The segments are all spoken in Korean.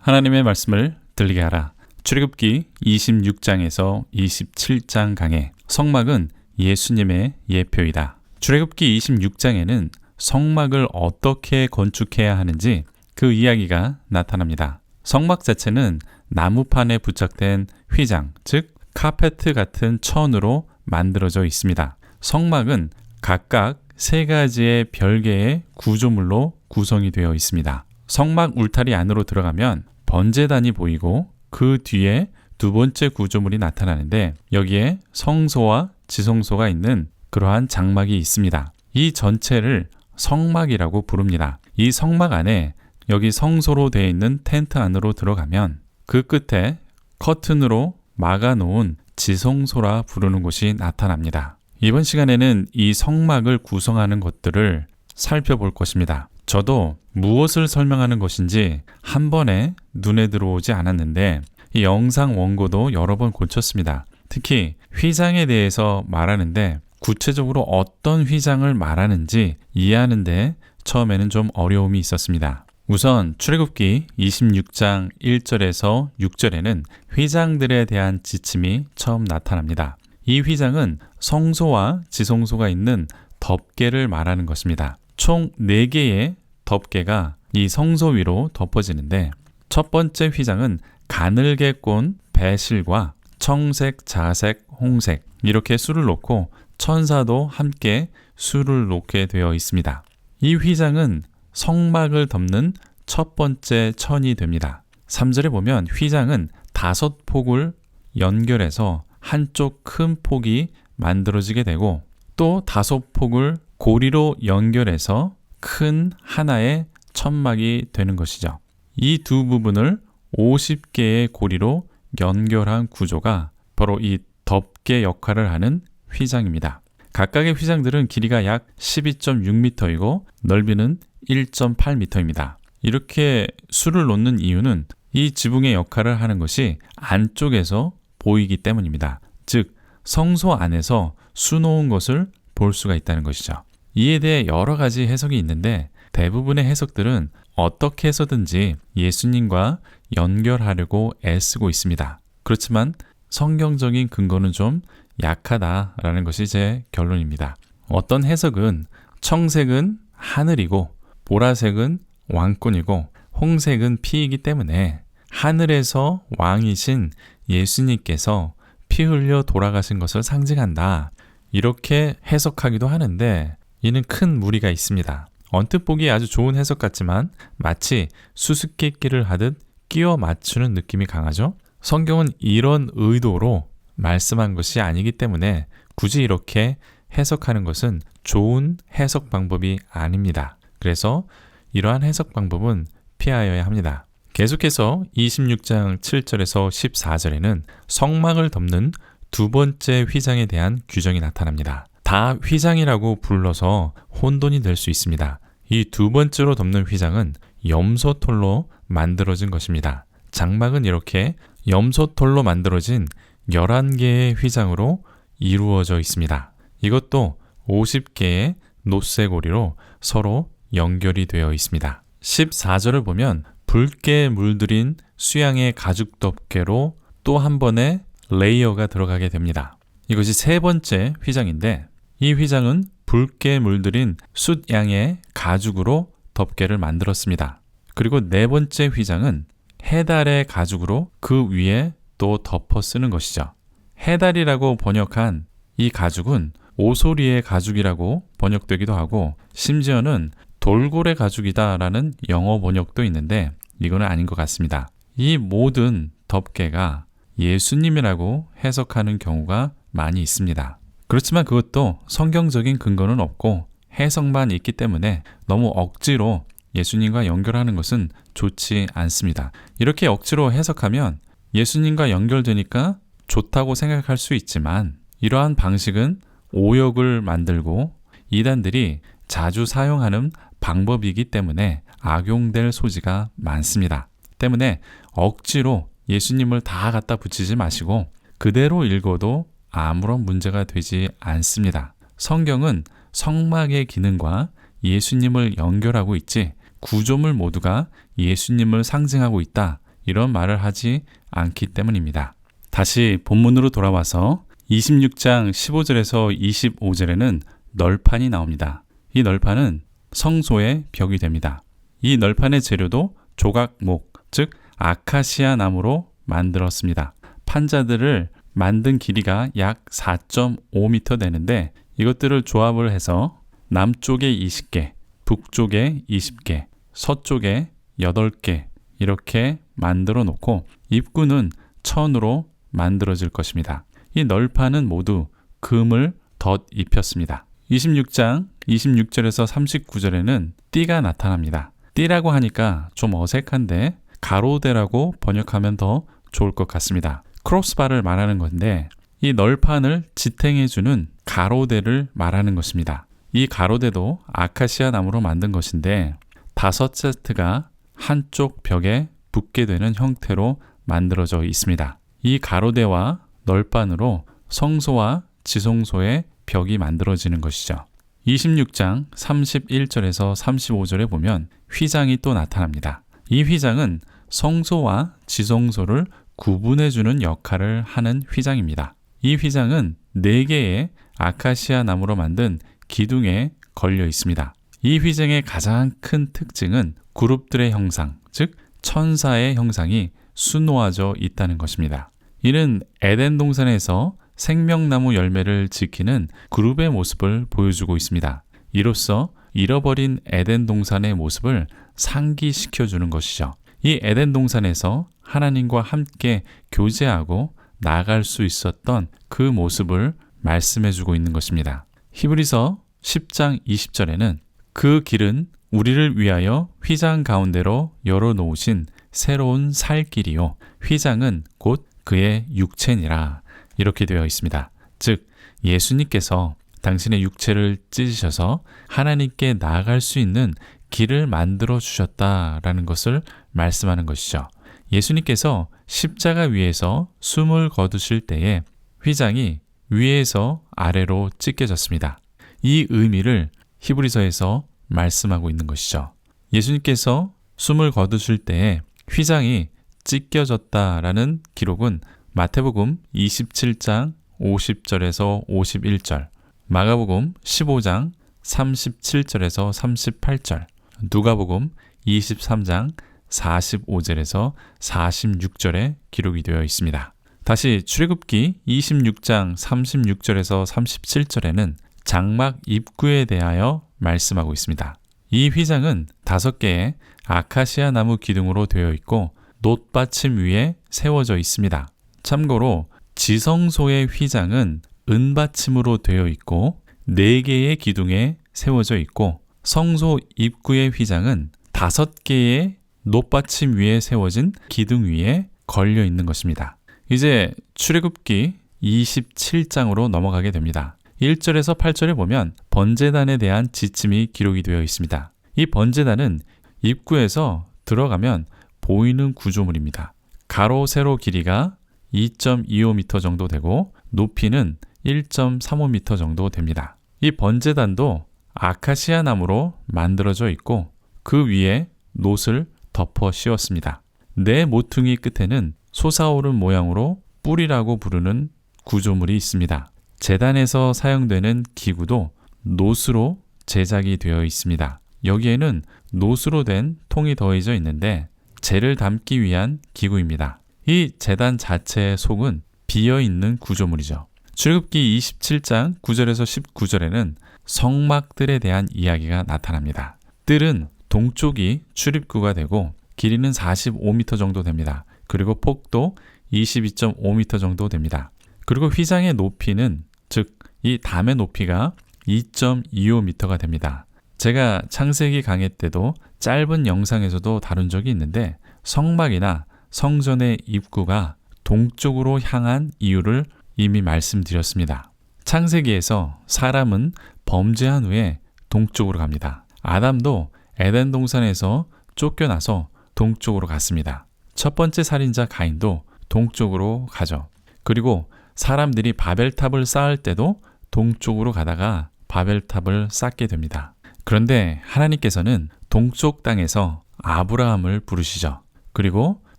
하나님의 말씀을 들리게 하라. 출애굽기 26장에서 27장 강해 성막은 예수님의 예표이다. 출애굽기 26장에는 성막을 어떻게 건축해야 하는지 그 이야기가 나타납니다. 성막 자체는 나무판에 부착된 휘장, 즉 카페트 같은 천으로 만들어져 있습니다. 성막은 각각 세 가지의 별개의 구조물로 구성이 되어 있습니다. 성막 울타리 안으로 들어가면 번제단이 보이고 그 뒤에 두 번째 구조물이 나타나는데 여기에 성소와 지성소가 있는 그러한 장막이 있습니다. 이 전체를 성막이라고 부릅니다. 이 성막 안에 여기 성소로 되어 있는 텐트 안으로 들어가면 그 끝에 커튼으로 막아놓은 지성소라 부르는 곳이 나타납니다. 이번 시간에는 이 성막을 구성하는 것들을 살펴볼 것입니다. 저도 무엇을 설명하는 것인지 한 번에 눈에 들어오지 않았는데 이 영상 원고도 여러 번 고쳤습니다. 특히 휘장에 대해서 말하는데 구체적으로 어떤 휘장을 말하는지 이해하는데 처음에는 좀 어려움이 있었습니다. 우선 출애굽기 26장 1절에서 6절에는 휘장들에 대한 지침이 처음 나타납니다. 이 휘장은 성소와 지성소가 있는 덮개를 말하는 것입니다. 총 4개의 덮개가 이 성소 위로 덮어지는데 첫 번째 휘장은 가늘게 꼰 배실과 청색, 자색, 홍색 이렇게 수를 놓고 천사도 함께 수를 놓게 되어 있습니다. 이 휘장은 성막을 덮는 첫 번째 천이 됩니다. 3절에 보면 휘장은 5폭을 연결해서 한쪽 큰 폭이 만들어지게 되고 또 5폭을 고리로 연결해서 큰 하나의 천막이 되는 것이죠. 이 두 부분을 50개의 고리로 연결한 구조가 바로 이 덮개 역할을 하는 휘장입니다. 각각의 휘장들은 길이가 약 12.6m이고 넓이는 1.8m입니다. 이렇게 수를 놓는 이유는 이 지붕의 역할을 하는 것이 안쪽에서 보이기 때문입니다. 즉 성소 안에서 수 놓은 것을 볼 수가 있다는 것이죠. 이에 대해 여러 가지 해석이 있는데 대부분의 해석들은 어떻게 해서든지 예수님과 연결하려고 애쓰고 있습니다. 그렇지만 성경적인 근거는 좀 약하다라는 것이 제 결론입니다. 어떤 해석은 청색은 하늘이고 보라색은 왕권이고 홍색은 피이기 때문에 하늘에서 왕이신 예수님께서 피 흘려 돌아가신 것을 상징한다. 이렇게 해석하기도 하는데 이는 큰 무리가 있습니다. 언뜻 보기 아주 좋은 해석 같지만 마치 수수께끼를 하듯 끼워 맞추는 느낌이 강하죠. 성경은 이런 의도로 말씀한 것이 아니기 때문에 굳이 이렇게 해석하는 것은 좋은 해석 방법이 아닙니다. 그래서 이러한 해석 방법은 피하여야 합니다. 계속해서 26장 7절에서 14절에는 성막을 덮는 두 번째 휘장에 대한 규정이 나타납니다. 다 휘장이라고 불러서 혼돈이 될 수 있습니다. 이 두 번째로 덮는 휘장은 염소털로 만들어진 것입니다. 장막은 이렇게 염소털로 만들어진 11개의 휘장으로 이루어져 있습니다. 이것도 50개의 놋쇠고리로 서로 연결이 되어 있습니다. 14절을 보면 붉게 물들인 수양의 가죽 덮개로 또 한 번의 레이어가 들어가게 됩니다. 이것이 세 번째 휘장인데 이 휘장은 붉게 물들인 숫양의 가죽으로 덮개를 만들었습니다. 그리고 네 번째 휘장은 해달의 가죽으로 그 위에 또 덮어 쓰는 것이죠. 해달이라고 번역한 이 가죽은 오소리의 가죽이라고 번역되기도 하고 심지어는 돌고래 가죽이다라는 영어 번역도 있는데 이거는 아닌 것 같습니다. 이 모든 덮개가 예수님이라고 해석하는 경우가 많이 있습니다. 그렇지만 그것도 성경적인 근거는 없고 해석만 있기 때문에 너무 억지로 예수님과 연결하는 것은 좋지 않습니다. 이렇게 억지로 해석하면 예수님과 연결되니까 좋다고 생각할 수 있지만 이러한 방식은 오역을 만들고 이단들이 자주 사용하는 방법이기 때문에 악용될 소지가 많습니다. 때문에 억지로 예수님을 다 갖다 붙이지 마시고 그대로 읽어도 아무런 문제가 되지 않습니다. 성경은 성막의 기능과 예수님을 연결하고 있지 구조물 모두가 예수님을 상징하고 있다 이런 말을 하지 않기 때문입니다. 다시 본문으로 돌아와서 26장 15절에서 25절에는 널판이 나옵니다. 이 널판은 성소의 벽이 됩니다. 이 널판의 재료도 조각목, 즉 아카시아 나무로 만들었습니다. 판자들을 만든 길이가 약 4.5m 되는데 이것들을 조합을 해서 남쪽에 20개, 북쪽에 20개, 서쪽에 8개 이렇게 만들어 놓고 입구는 천으로 만들어질 것입니다. 이 널판은 모두 금을 덧입혔습니다. 26장 26절에서 39절에는 띠가 나타납니다. 띠라고 하니까 좀 어색한데 가로대라고 번역하면 더 좋을 것 같습니다. 크로스바를 말하는 건데 이 널판을 지탱해주는 가로대를 말하는 것입니다. 이 가로대도 아카시아 나무로 만든 것인데 5세트가 한쪽 벽에 붙게 되는 형태로 만들어져 있습니다. 이 가로대와 널판으로 성소와 지성소의 벽이 만들어지는 것이죠. 26장 31절에서 35절에 보면 휘장이 또 나타납니다. 이 휘장은 성소와 지성소를 구분해주는 역할을 하는 휘장입니다. 이 휘장은 4개의 아카시아 나무로 만든 기둥에 걸려 있습니다. 이 휘장의 가장 큰 특징은 그룹들의 형상, 즉 천사의 형상이 수놓아져 있다는 것입니다. 이는 에덴 동산에서 생명나무 열매를 지키는 그룹의 모습을 보여주고 있습니다. 이로써 잃어버린 에덴 동산의 모습을 상기시켜주는 것이죠. 이 에덴 동산에서 하나님과 함께 교제하고 나아갈 수 있었던 그 모습을 말씀해주고 있는 것입니다. 히브리서 10장 20절에는 그 길은 우리를 위하여 휘장 가운데로 열어놓으신 새로운 살 길이요 휘장은 곧 그의 육체니라 이렇게 되어 있습니다. 즉 예수님께서 당신의 육체를 찢으셔서 하나님께 나아갈 수 있는 길을 만들어 주셨다라는 것을 말씀하는 것이죠. 예수님께서 십자가 위에서 숨을 거두실 때에 휘장이 위에서 아래로 찢겨졌습니다. 이 의미를 히브리서에서 말씀하고 있는 것이죠. 예수님께서 숨을 거두실 때에 휘장이 찢겨졌다라는 기록은 마태복음 27장 50절에서 51절, 마가복음 15장 37절에서 38절, 누가복음 23장 45절에서 46절에 기록이 되어 있습니다. 다시 출애굽기 26장 36절에서 37절에는 장막 입구에 대하여 말씀하고 있습니다. 이 휘장은 5개의 아카시아 나무 기둥으로 되어 있고 놋받침 위에 세워져 있습니다. 참고로 지성소의 휘장은 은받침으로 되어 있고 4개의 기둥에 세워져 있고 성소 입구의 휘장은 5개의 놋받침 위에 세워진 기둥 위에 걸려 있는 것입니다. 이제 출애굽기 27장으로 넘어가게 됩니다. 1절에서 8절에 보면 번제단에 대한 지침이 기록이 되어 있습니다. 이 번제단은 입구에서 들어가면 보이는 구조물입니다. 가로 세로 길이가 2.25m 정도 되고 높이는 1.35m 정도 됩니다. 이 번제단도 아카시아 나무로 만들어져 있고 그 위에 놋을 덮어 씌웠습니다. 네 모퉁이 끝에는 솟아오른 모양으로 뿔이라고 부르는 구조물이 있습니다. 제단에서 사용되는 기구도 놋으로 제작이 되어 있습니다. 여기에는 놋으로 된 통이 더해져 있는데 재를 담기 위한 기구입니다. 이 제단 자체의 속은 비어있는 구조물이죠. 출애굽기 27장 9절에서 19절에는 성막들에 대한 이야기가 나타납니다. 뜰은 동쪽이 출입구가 되고 길이는 45m 정도 됩니다. 그리고 폭도 22.5m 정도 됩니다. 그리고 휘장의 높이는 즉 이 담의 높이가 2.25m가 됩니다. 제가 창세기 강의 때도 짧은 영상에서도 다룬 적이 있는데 성막이나 성전의 입구가 동쪽으로 향한 이유를 이미 말씀드렸습니다. 창세기에서 사람은 범죄한 후에 동쪽으로 갑니다. 아담도 에덴 동산에서 쫓겨나서 동쪽으로 갔습니다. 첫 번째 살인자 가인도 동쪽으로 가죠. 그리고 사람들이 바벨탑을 쌓을 때도 동쪽으로 가다가 바벨탑을 쌓게 됩니다. 그런데 하나님께서는 동쪽 땅에서 아브라함을 부르시죠. 그리고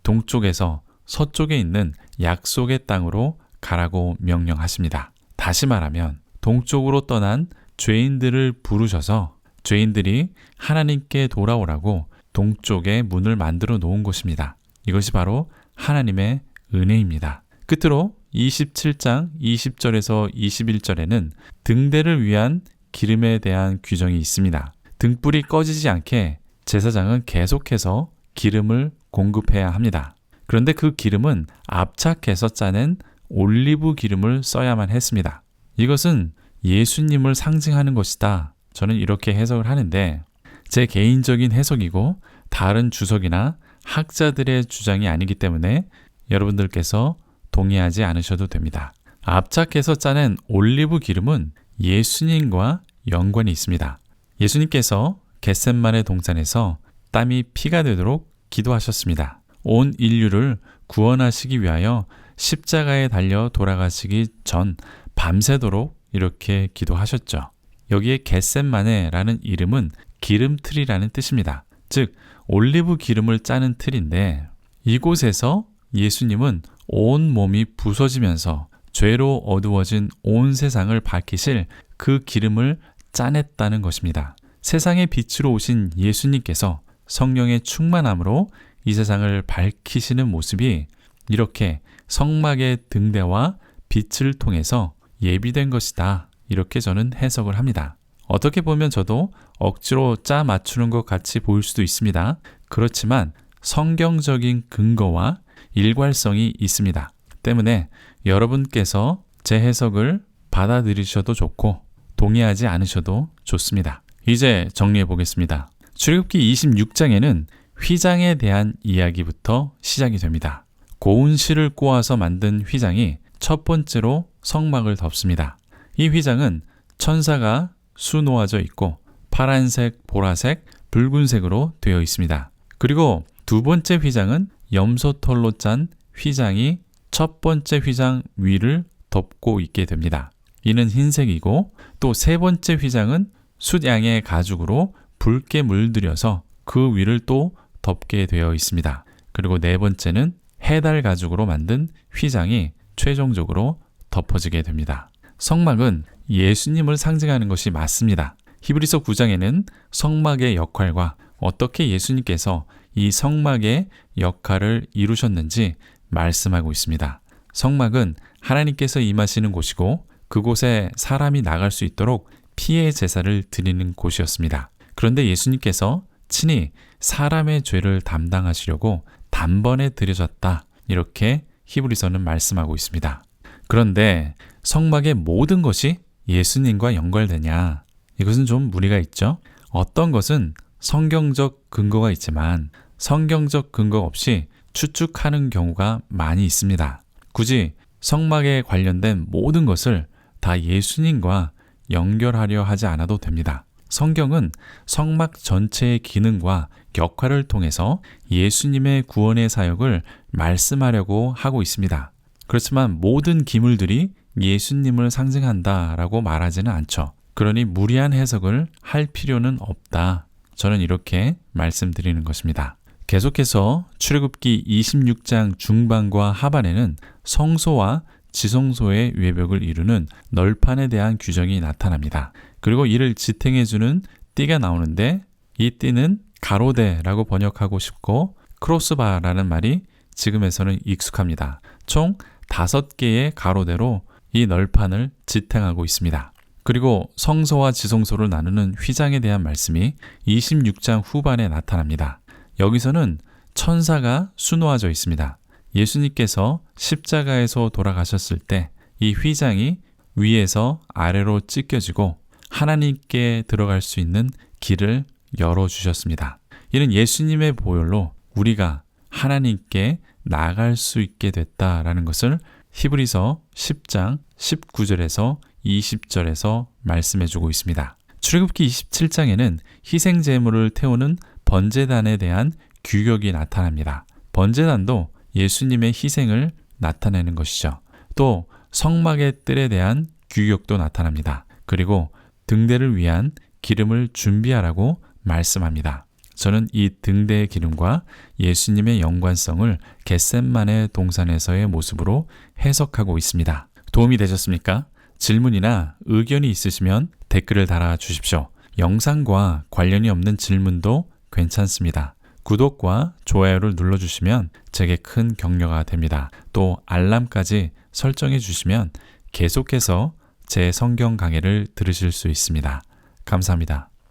동쪽에서 서쪽에 있는 약속의 땅으로 가라고 명령하십니다. 다시 말하면 동쪽으로 떠난 죄인들을 부르셔서 죄인들이 하나님께 돌아오라고 동쪽에 문을 만들어 놓은 것입니다. 이것이 바로 하나님의 은혜입니다. 끝으로 27장 20절에서 21절에는 등대를 위한 기름에 대한 규정이 있습니다. 등불이 꺼지지 않게 제사장은 계속해서 기름을 공급해야 합니다. 그런데 그 기름은 압착해서 짜낸 올리브 기름을 써야만 했습니다. 이것은 예수님을 상징하는 것이다. 저는 이렇게 해석을 하는데 제 개인적인 해석이고 다른 주석이나 학자들의 주장이 아니기 때문에 여러분들께서 동의하지 않으셔도 됩니다. 압착해서 짜낸 올리브 기름은 예수님과 연관이 있습니다. 예수님께서 겟셋마네 동산에서 땀이 피가 되도록 기도하셨습니다. 온 인류를 구원하시기 위하여 십자가에 달려 돌아가시기 전 밤새도록 이렇게 기도하셨죠. 여기에 겟셋마네라는 이름은 기름틀이라는 뜻입니다. 즉 올리브 기름을 짜는 틀인데 이곳에서 예수님은 온 몸이 부서지면서 죄로 어두워진 온 세상을 밝히실 그 기름을 짜냈다는 것입니다. 세상의 빛으로 오신 예수님께서 성령의 충만함으로 이 세상을 밝히시는 모습이 이렇게 성막의 등대와 빛을 통해서 예비된 것이다. 이렇게 저는 해석을 합니다. 어떻게 보면 저도 억지로 짜 맞추는 것 같이 보일 수도 있습니다. 그렇지만 성경적인 근거와 일관성이 있습니다. 때문에 여러분께서 제 해석을 받아들이셔도 좋고 동의하지 않으셔도 좋습니다. 이제 정리해 보겠습니다. 출애굽기 26장에는 휘장에 대한 이야기부터 시작이 됩니다. 고운 실을 꼬아서 만든 휘장이 첫 번째로 성막을 덮습니다. 이 휘장은 천사가 수놓아져 있고 파란색, 보라색, 붉은색으로 되어 있습니다. 그리고 두 번째 휘장은 염소털로 짠 휘장이 첫 번째 휘장 위를 덮고 있게 됩니다. 이는 흰색이고 또 세 번째 휘장은 숫양의 가죽으로 붉게 물들여서 그 위를 또 덮게 되어 있습니다. 그리고 네 번째는 해달 가죽으로 만든 휘장이 최종적으로 덮어지게 됩니다. 성막은 예수님을 상징하는 것이 맞습니다. 히브리서 9장에는 성막의 역할과 어떻게 예수님께서 이 성막의 역할을 이루셨는지 말씀하고 있습니다. 성막은 하나님께서 임하시는 곳이고 그곳에 사람이 나갈 수 있도록 피의 제사를 드리는 곳이었습니다. 그런데 예수님께서 친히 사람의 죄를 담당하시려고 단번에 드려졌다. 이렇게 히브리서는 말씀하고 있습니다. 그런데 성막의 모든 것이 예수님과 연결되냐? 이것은 좀 무리가 있죠. 어떤 것은 성경적 근거가 있지만 성경적 근거 없이 추측하는 경우가 많이 있습니다. 굳이 성막에 관련된 모든 것을 다 예수님과 연결하려 하지 않아도 됩니다. 성경은 성막 전체의 기능과 역할을 통해서 예수님의 구원의 사역을 말씀하려고 하고 있습니다. 그렇지만 모든 기물들이 예수님을 상징한다라고 말하지는 않죠. 그러니 무리한 해석을 할 필요는 없다. 저는 이렇게 말씀드리는 것입니다. 계속해서 출애굽기 26장 중반과 하반에는 성소와 지성소의 외벽을 이루는 널판에 대한 규정이 나타납니다. 그리고 이를 지탱해주는 띠가 나오는데 이 띠는 가로대라고 번역하고 싶고 크로스바라는 말이 지금에서는 익숙합니다. 총 5개의 가로대로 이 널판을 지탱하고 있습니다. 그리고 성소와 지성소를 나누는 휘장에 대한 말씀이 26장 후반에 나타납니다. 여기서는 천사가 수놓아져 있습니다. 예수님께서 십자가에서 돌아가셨을 때 이 휘장이 위에서 아래로 찢겨지고 하나님께 들어갈 수 있는 길을 열어주셨습니다. 이는 예수님의 보혈로 우리가 하나님께 나아갈 수 있게 됐다라는 것을 히브리서 10장 19절에서 20절에서 말씀해주고 있습니다. 출애굽기 27장에는 희생제물을 태우는 번제단에 대한 규격이 나타납니다. 번제단도 예수님의 희생을 나타내는 것이죠. 또 성막의 뜰에 대한 규격도 나타납니다. 그리고 등대를 위한 기름을 준비하라고 말씀합니다. 저는 이 등대의 기름과 예수님의 연관성을 겟셋만의 동산에서의 모습으로 해석하고 있습니다. 도움이 되셨습니까? 질문이나 의견이 있으시면 댓글을 달아주십시오. 영상과 관련이 없는 질문도 괜찮습니다. 구독과 좋아요를 눌러주시면 제게 큰 격려가 됩니다. 또 알람까지 설정해 주시면 계속해서 제 성경 강해를 들으실 수 있습니다. 감사합니다.